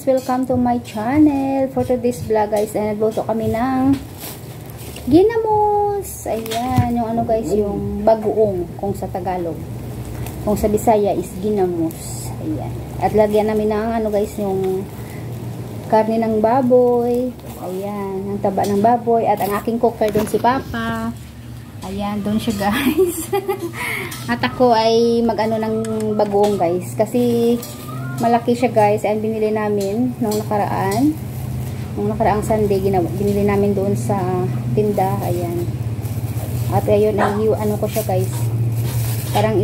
welcome to my channel. For today's vlog guys, nagluto kami ng ginamos. Ayan, yung ano guys, yung bagoong kung sa Tagalog. Kung sa Bisaya is ginamos. Ayan. At lagyan namin ng ano guys, yung karne ng baboy. Ayan, ang taba ng baboy. At ang aking cooker doon si Papa. Ayan, doon siya guys. At ako ay mag-ano ng bagoong guys. Kasi malaki siya guys. Ayan, binili namin nung nakaraan. Nung nakaraang Sunday, binili namin doon sa tinda. Ayan. At ngayon ay ano ko siya guys. Parang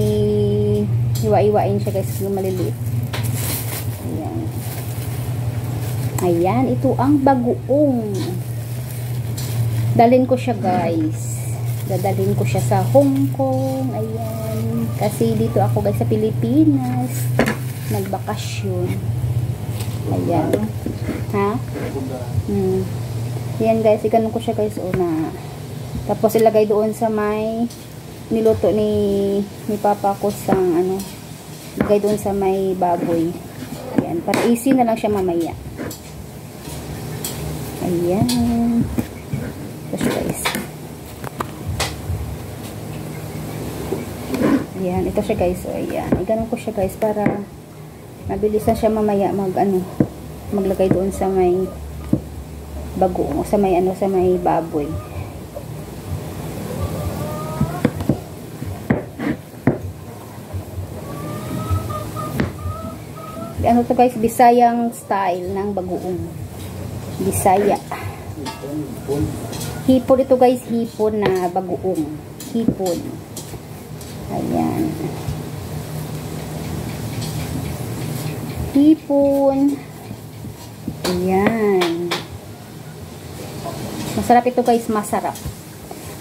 iwa-iwain siya guys. Yung maliliit. Ayan. Ayan, ito ang bagoong. Dalhin ko siya guys. Dadalhin ko siya sa Hong Kong. Ayan. Kasi dito ako guys sa Pilipinas. Nagbakasyon. Ayan. Ha? Ayan guys. Ikanon ko siya guys. Una. Tapos ilagay doon sa may niluto ni Papa ko sa ano. Ilagay doon sa may baboy. Ayan. Para easy na lang siya mamaya. Ayan. Ito siya guys. Ayan, ito siya guys. So, ayan. Iganon ko siya guys para mabilis na siya mamaya maglagay doon sa may bagoong, sa may sa may baboy. Ano to guys, Bisayang style ng bagoong. Bisaya. Hipon ito guys, hipon na bagoong. Hipon. Ayan. Hipon. Ayan. Masarap ito guys, masarap.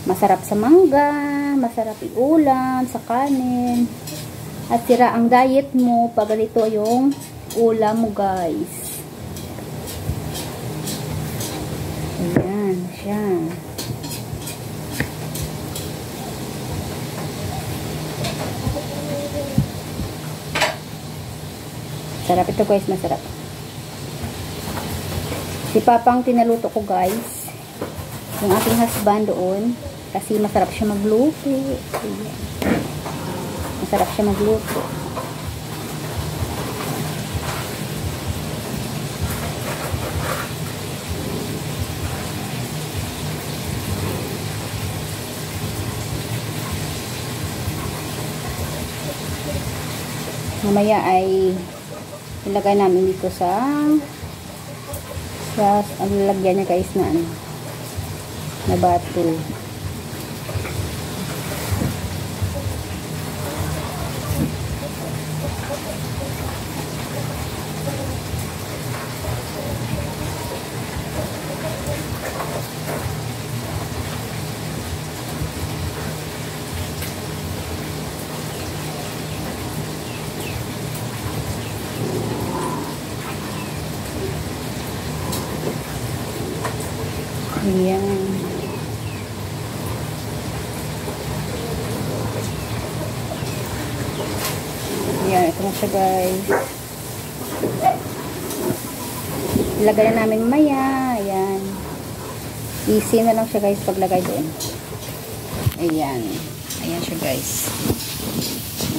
Masarap sa mangga, masarap iulam, sa kanin. At sira ang diet mo pag ganito yung ulam mo guys. Ayan siya. Sarap ito guys, masarap. Si Papang tinaluto ko guys. Yung aking husband doon. Kasi masarap siya magluto. Ayan. Masarap siya magluto. Mamaya ay ilagay namin dito sa ang lalagyan niya guys na na batul. Ayan. Ayan, ito na siya guys. Ilagay na namin maya. Ayan. Easy na lang siya guys paglagay doon. Ayan. Ayan siya guys.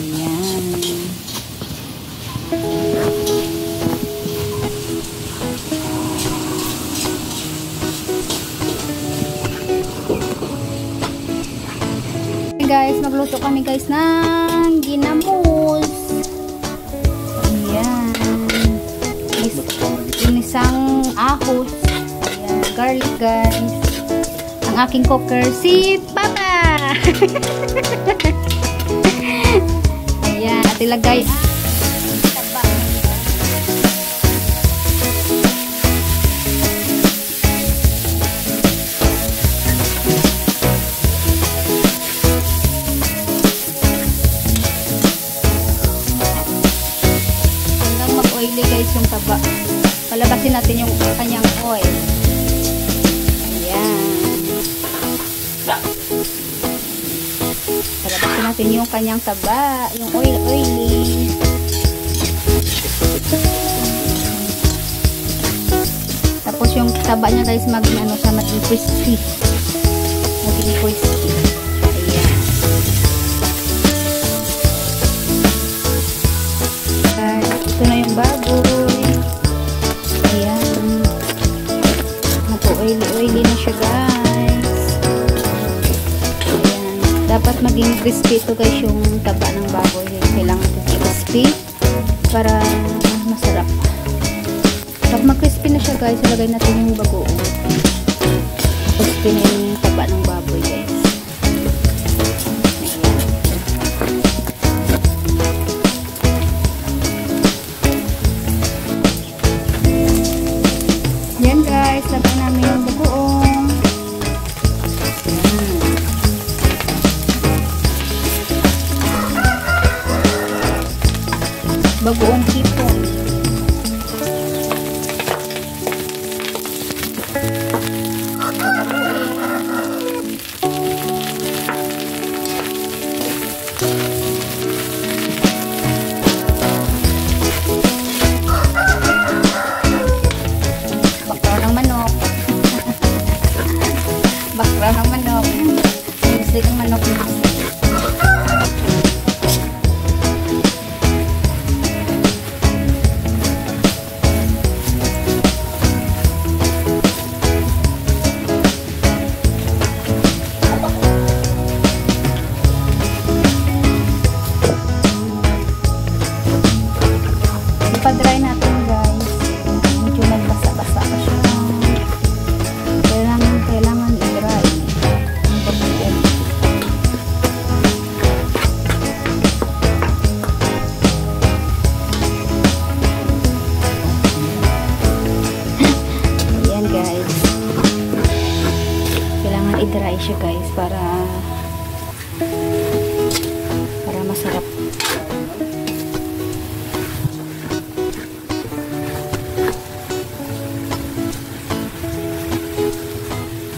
Ayan. Guys, magluto kami guys ng ginamos. Ayan. Inisang ahos. Ayan, garlic guys. Ang aking cooker si Papa. Ayan, at ilagay taba. Oily guys yung taba. Palabasin natin yung kanyang oil. Ayan. Palabasin natin yung kanyang taba. Yung oily. Tapos yung taba niya guys, maging ano siya, maging crispy. Maging crispy. Ayan. Ito na yung baboy. Ayan. Oily na siya guys. Ayan. Dapat maging crispy ito guys, yung taba ng baboy. Kailangan ito crispy para masarap. Pag mag-crispy na siya guys, ilagay natin yung bagoong. Crispy na yung taba ng baboy guys. Yan guys, lagay namin yung bagoong. Bagoong hipon. Bakla ng manok. Musik ng manok. Ipa-dry natin guys. Medyo nagbasa-basa pa siya. Kailangan i-dry ang bagoong. Ayan guys. Kailangan i-dry siya guys para masarap.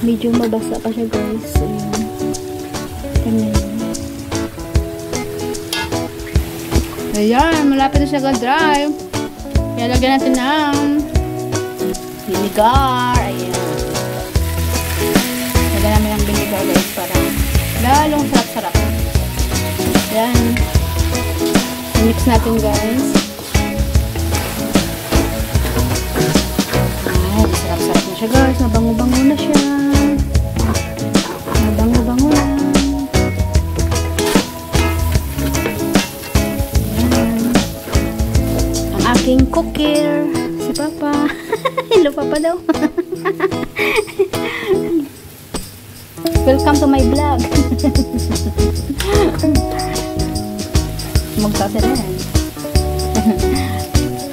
Medyo mabasa pa siya guys. Ayan, malapit na siya ka-dry. Kaya lagyan natin ng vinegar. Ayan. Lagyan namin ng vinegar guys para lalong sarap-sarap. Ayan. Mix natin guys. Ay, sarap-sarap na siya guys. Mabango-bango na siya. Mabango-bango na. Ayan. Ang aking cooker, si Papa. Hello Papa daw. Welcome to my vlog. Magsasalan.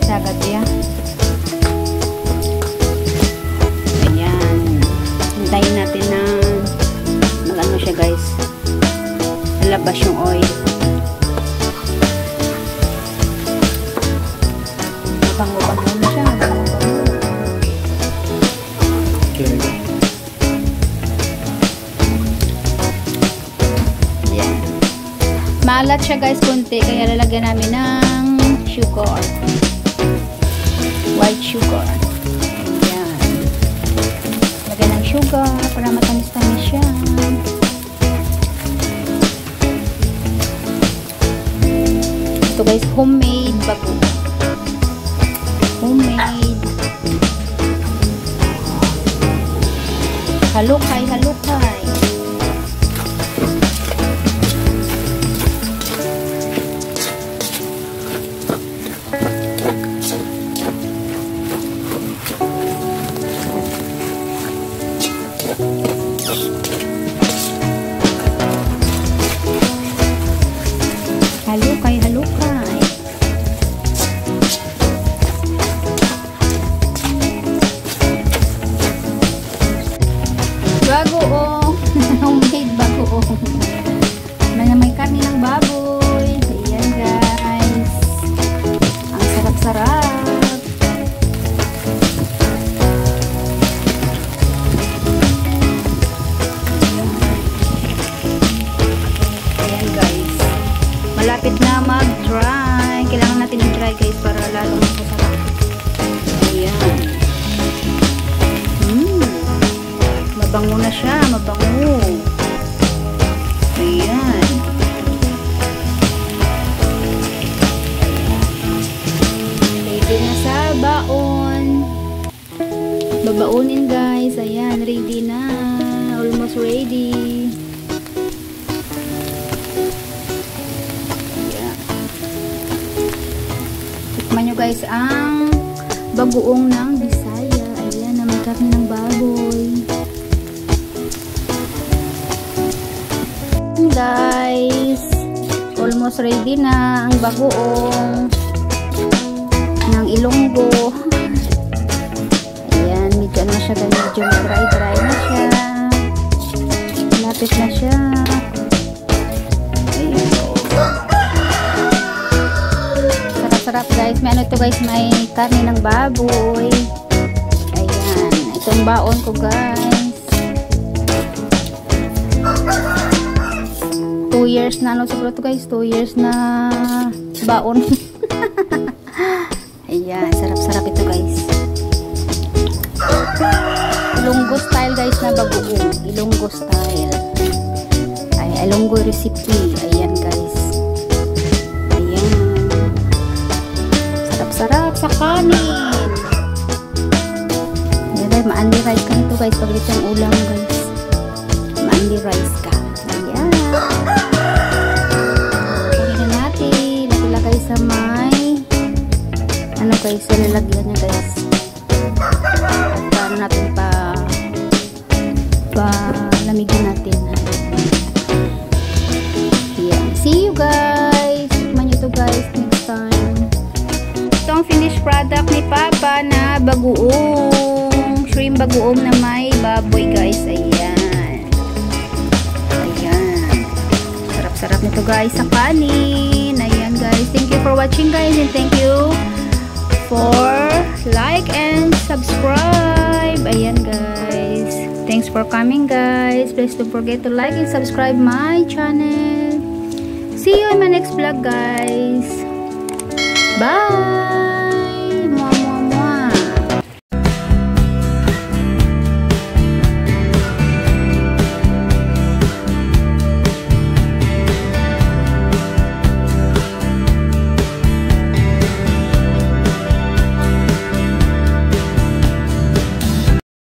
Sagat ya. Ayan. Hintayin natin na mag-ano siya guys. Nalabas yung oil. Mabango-bango na siya. Mabango-bango. Okay. Ayan. Maalat siya guys konti. Kaya lalagyan namin ng sugar. White sugar. Ayan. Lagyan ng sugar para matamis-tamis siya. Ito guys, homemade bagoong. Homemade. Halukay, halukay. Halukay, halukay. Bagoong. Homemade bagoong. May karne ng baboy. Ayan guys. Ang sarap-sarap. Ayan guys. Malapit na mag-dry. Kailangan natin i-dry guys para lalong masarap. Ayan. mabango na siya, mabango. Ayan. Ready na sa baon. Babaunin guys. Ayan, ready na. Almost ready. Ayan. Tikman nyo guys ang bagoong ng Bisaya. Ayan, na may karne ng baboy. Guys, almost ready na ang bagoong ng Ilonggo. Ayan, medyo ano siya guys, medyo dry na siya. Lapit na siya. Ayan. Sarap-sarap guys. May ano ito guys, may karne ng baboy. Ayan, itong baon ko guys. 2 years na ano siguro ito guys, 2 years na baon. Ayan, sarap-sarap ito guys. Ilonggo style guys na bagoong. Ilonggo style. Ay, Ilonggo recipe. Ayan guys. Ayan. Sarap-sarap sa kanin. Ayan guys, maandi rice ka nito guys. Pag itong ulam guys. Maandi rice ka. Ayan. Pagin na natin. Lagay sa may ano guys, sa lalagyan niya guys. Paano natin pa lamigin natin. Yeah. See you guys. Tikman nyo to guys next time. Ito ang finished product ni Papa na bagoong. Shrimp bagoong na may baboy guys. Ayan. Ayan. Sarap-sarap nito guys sa kanin. Ayan guys. Thank you for watching guys and thank you for like and subscribe. Ayan guys. Thanks for coming guys. Please don't forget to like and subscribe my channel. See you in my next vlog guys. Bye.